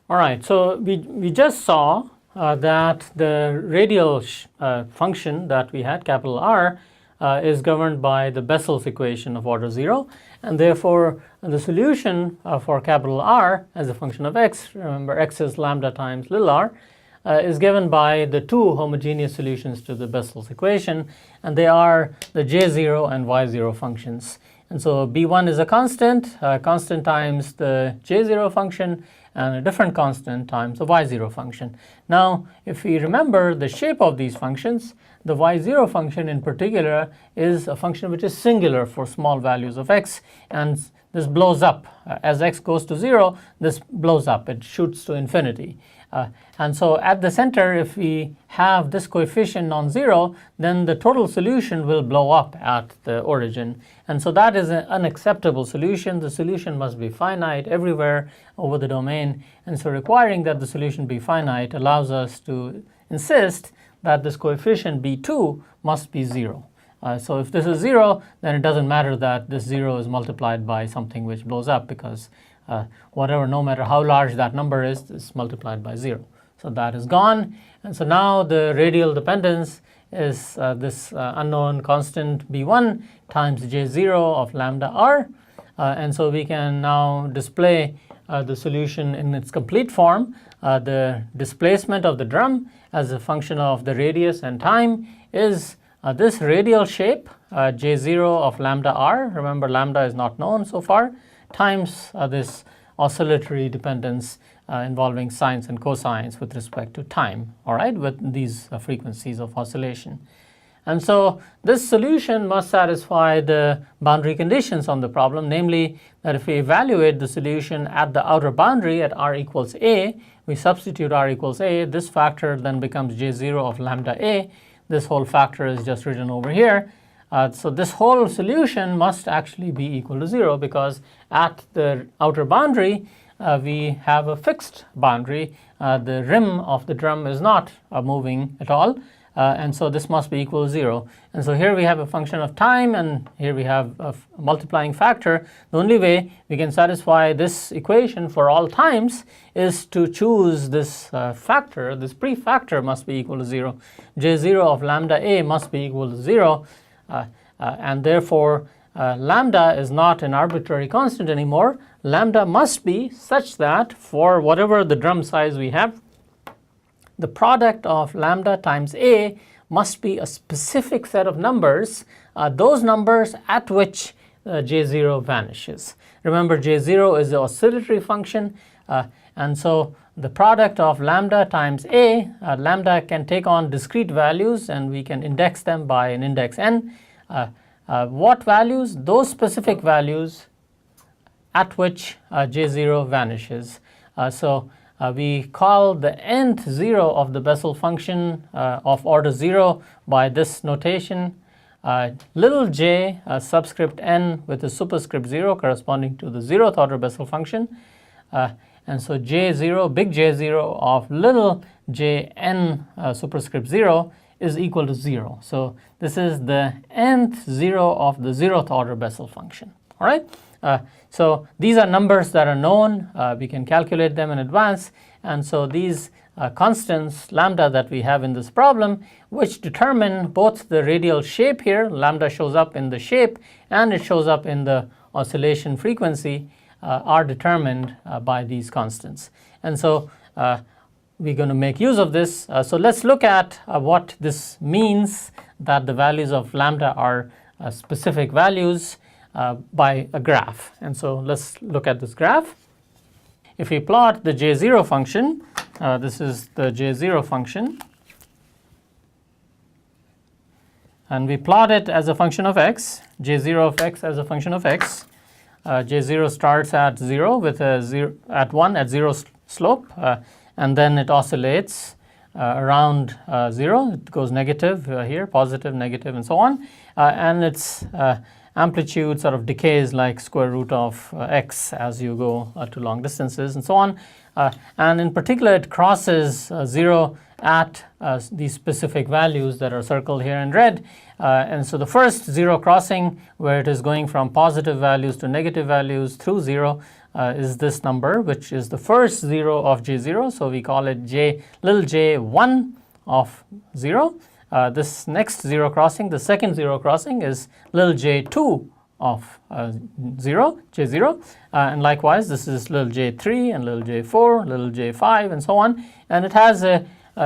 All right, so we just saw that the radial function that we had, capital R, is governed by the Bessel's equation of order 0, and therefore the solution for capital R as a function of x, remember x is lambda times little r, is given by the two homogeneous solutions to the Bessel's equation, and they are the j0 and y0 functions. And so b1 is a constant times the j0 function, and a different constant times the y0 function. Now, if we remember the shape of these functions, the y0 function in particular is a function which is singular for small values of x, and this blows up. As x goes to 0, this blows up, it shoots to infinity. And so at the center, if we have this coefficient non-zero, then the total solution will blow up at the origin. And so that is an unacceptable solution. The solution must be finite everywhere over the domain. And so requiring that the solution be finite allows us to insist that this coefficient b2 must be 0. So if this is 0, then it doesn't matter that this 0 is multiplied by something which blows up, because whatever, no matter how large that number is multiplied by 0. So that is gone. And so now the radial dependence is this unknown constant b1 times j0 of lambda r. And so we can now display the solution in its complete form. The displacement of the drum as a function of the radius and time is this radial shape, j0 of lambda r, remember lambda is not known so far, times this oscillatory dependence involving sines and cosines with respect to time, all right, with these frequencies of oscillation. And so this solution must satisfy the boundary conditions on the problem, namely that if we evaluate the solution at the outer boundary at r equals a, we substitute r equals a, this factor then becomes j0 of lambda a. This whole factor is just written over here. So this whole solution must actually be equal to 0, because at the outer boundary we have a fixed boundary. The rim of the drum is not moving at all, and so this must be equal to 0. And so here we have a function of time, and here we have a multiplying factor. The only way we can satisfy this equation for all times is to choose this factor. This prefactor must be equal to 0. j0 of lambda a must be equal to 0. And therefore lambda is not an arbitrary constant anymore. Lambda must be such that for whatever the drum size we have, the product of lambda times a must be a specific set of numbers, those numbers at which j0 vanishes. Remember, j0 is the oscillatory function, and so the product of lambda times a, lambda can take on discrete values, and we can index them by an index n. What values? Those specific values at which j0 vanishes. So we call the nth 0 of the Bessel function of order 0 by this notation. Little j subscript n with a superscript 0 corresponding to the 0th order Bessel function. And so j0, big J0 of little jn superscript 0 is equal to 0. So this is the nth 0 of the 0th order Bessel function. All right. So these are numbers that are known. We can calculate them in advance. And so these constants lambda that we have in this problem, which determine both the radial shape here, lambda shows up in the shape and it shows up in the oscillation frequency, are determined by these constants. And so we're going to make use of this. So let's look at what this means, that the values of lambda are specific values by a graph. And so let's look at this graph. If we plot the j0 function, this is the j0 function, and we plot it as a function of x, j0 of x as a function of x. j0 starts at 0 with a 0 at 1 at 0 slope, and then it oscillates around 0. It goes negative here, positive, negative, and so on, and its amplitude sort of decays like square root of x as you go to long distances and so on. And in particular, it crosses 0 at these specific values that are circled here in red. And so the first 0 crossing, where it is going from positive values to negative values through 0, is this number, which is the first 0 of J0. So we call it little j1 of 0. This next 0 crossing, the second 0 crossing, is little j2 of 0, J0. And likewise, this is little j3 and little j4, little j5, and so on. And it has a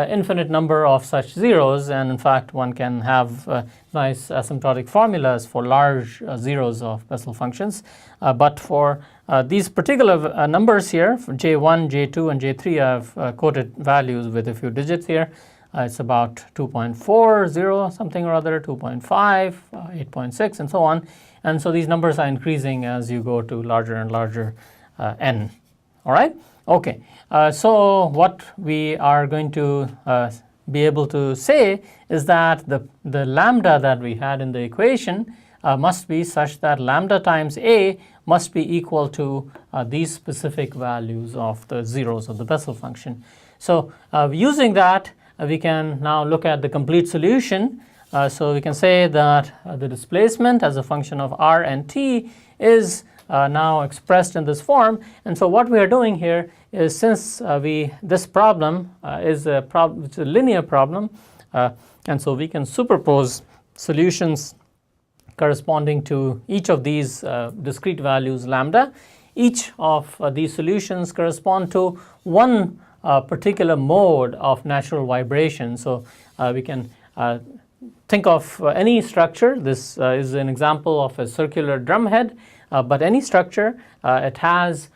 infinite number of such zeros, and in fact one can have nice asymptotic formulas for large zeros of Bessel functions. But for these particular numbers here, for j1, j2, and j3, I've quoted values with a few digits here. It's about 2.40 something or other, 2.5, 8.6, and so on. And so these numbers are increasing as you go to larger and larger n. All right? Okay. So what we are going to be able to say is that the lambda that we had in the equation must be such that lambda times a must be equal to these specific values of the zeros of the Bessel function. So using that, we can now look at the complete solution. So we can say that the displacement as a function of r and t is now expressed in this form. And so what we are doing here is, since this problem is it's a linear problem, and so we can superpose solutions corresponding to each of these discrete values lambda. Each of these solutions correspond to one particular mode of natural vibration. So we can think of any structure. This is an example of a circular drumhead, but any structure, it has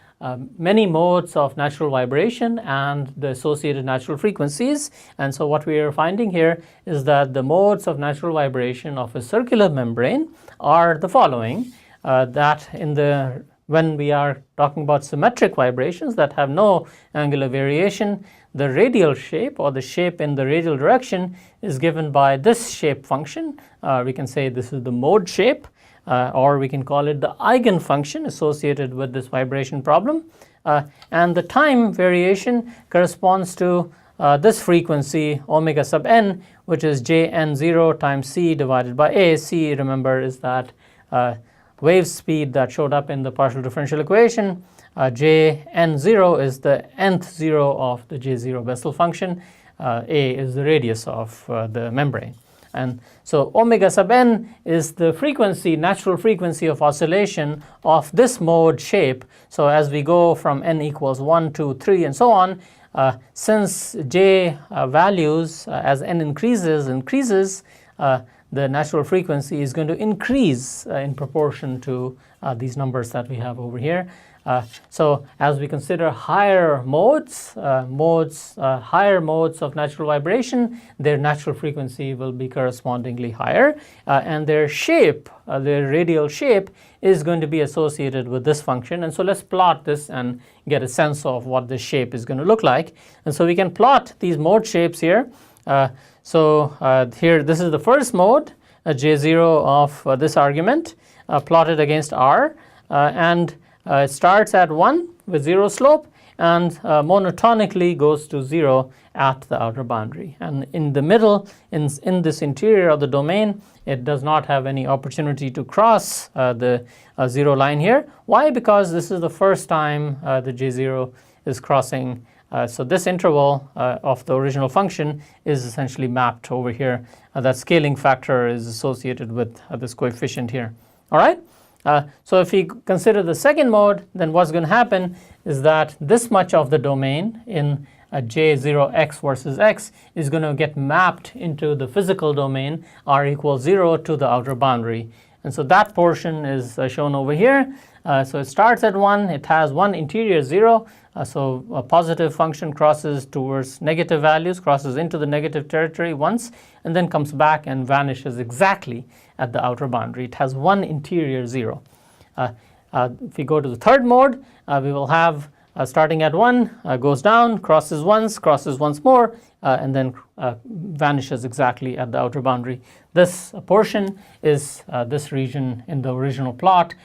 many modes of natural vibration and the associated natural frequencies. And so what we are finding here is that the modes of natural vibration of a circular membrane are the following, that when we are talking about symmetric vibrations that have no angular variation, the radial shape, or the shape in the radial direction, is given by this shape function. We can say this is the mode shape, or we can call it the eigenfunction associated with this vibration problem. And the time variation corresponds to this frequency omega sub n, which is jn0 times c divided by a. C, remember, is that wave speed that showed up in the partial differential equation. Jn0 is the nth zero of the J0 Bessel function. A is the radius of the membrane. And so omega sub n is the frequency, natural frequency of oscillation of this mode shape. So as we go from n equals 1, 2, 3, and so on, since j values as n increases, the natural frequency is going to increase in proportion to these numbers that we have over here. So as we consider higher modes, higher modes of natural vibration, their natural frequency will be correspondingly higher, and their shape, their radial shape, is going to be associated with this function. And so let's plot this and get a sense of what this shape is going to look like. And so we can plot these mode shapes here. Here, this is the first mode, J0 of this argument, plotted against R, and it starts at 1 with 0 slope and monotonically goes to 0 at the outer boundary. And in the middle, in this interior of the domain, it does not have any opportunity to cross the 0 line here. Why? Because this is the first time the J0 is crossing. So this interval of the original function is essentially mapped over here. That scaling factor is associated with this coefficient here. All right? So if we consider the second mode, then what's going to happen is that this much of the domain in J0x versus x is going to get mapped into the physical domain r equals 0 to the outer boundary. And so that portion is shown over here. So it starts at 1, it has one interior 0, so a positive function crosses towards negative values, crosses into the negative territory once, and then comes back and vanishes exactly at the outer boundary. It has one interior 0. If we go to the third mode, we will have starting at 1, goes down, crosses once more, and then vanishes exactly at the outer boundary. This portion is this region in the original plot.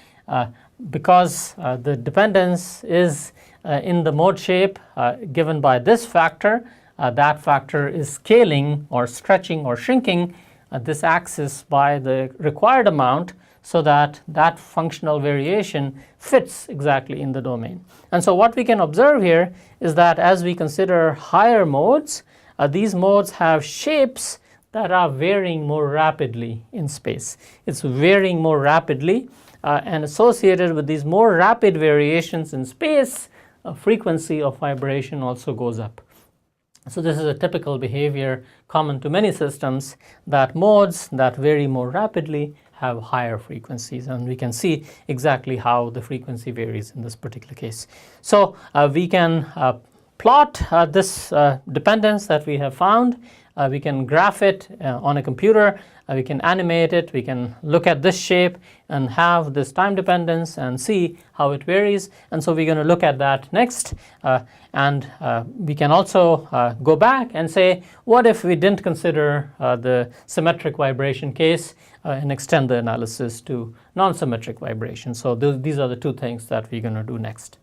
Because the dependence is in the mode shape given by this factor, that factor is scaling or stretching or shrinking this axis by the required amount so that that functional variation fits exactly in the domain. And so what we can observe here is that as we consider higher modes, these modes have shapes that are varying more rapidly in space. It's varying more rapidly, and associated with these more rapid variations in space, frequency of vibration also goes up. So this is a typical behavior common to many systems, that modes that vary more rapidly have higher frequencies, and we can see exactly how the frequency varies in this particular case. So we can plot this dependence that we have found. We can graph it on a computer, we can animate it, we can look at this shape and have this time dependence and see how it varies. And so we're going to look at that next, and we can also go back and say, what if we didn't consider the symmetric vibration case and extend the analysis to non-symmetric vibration. So these are the two things that we're going to do next.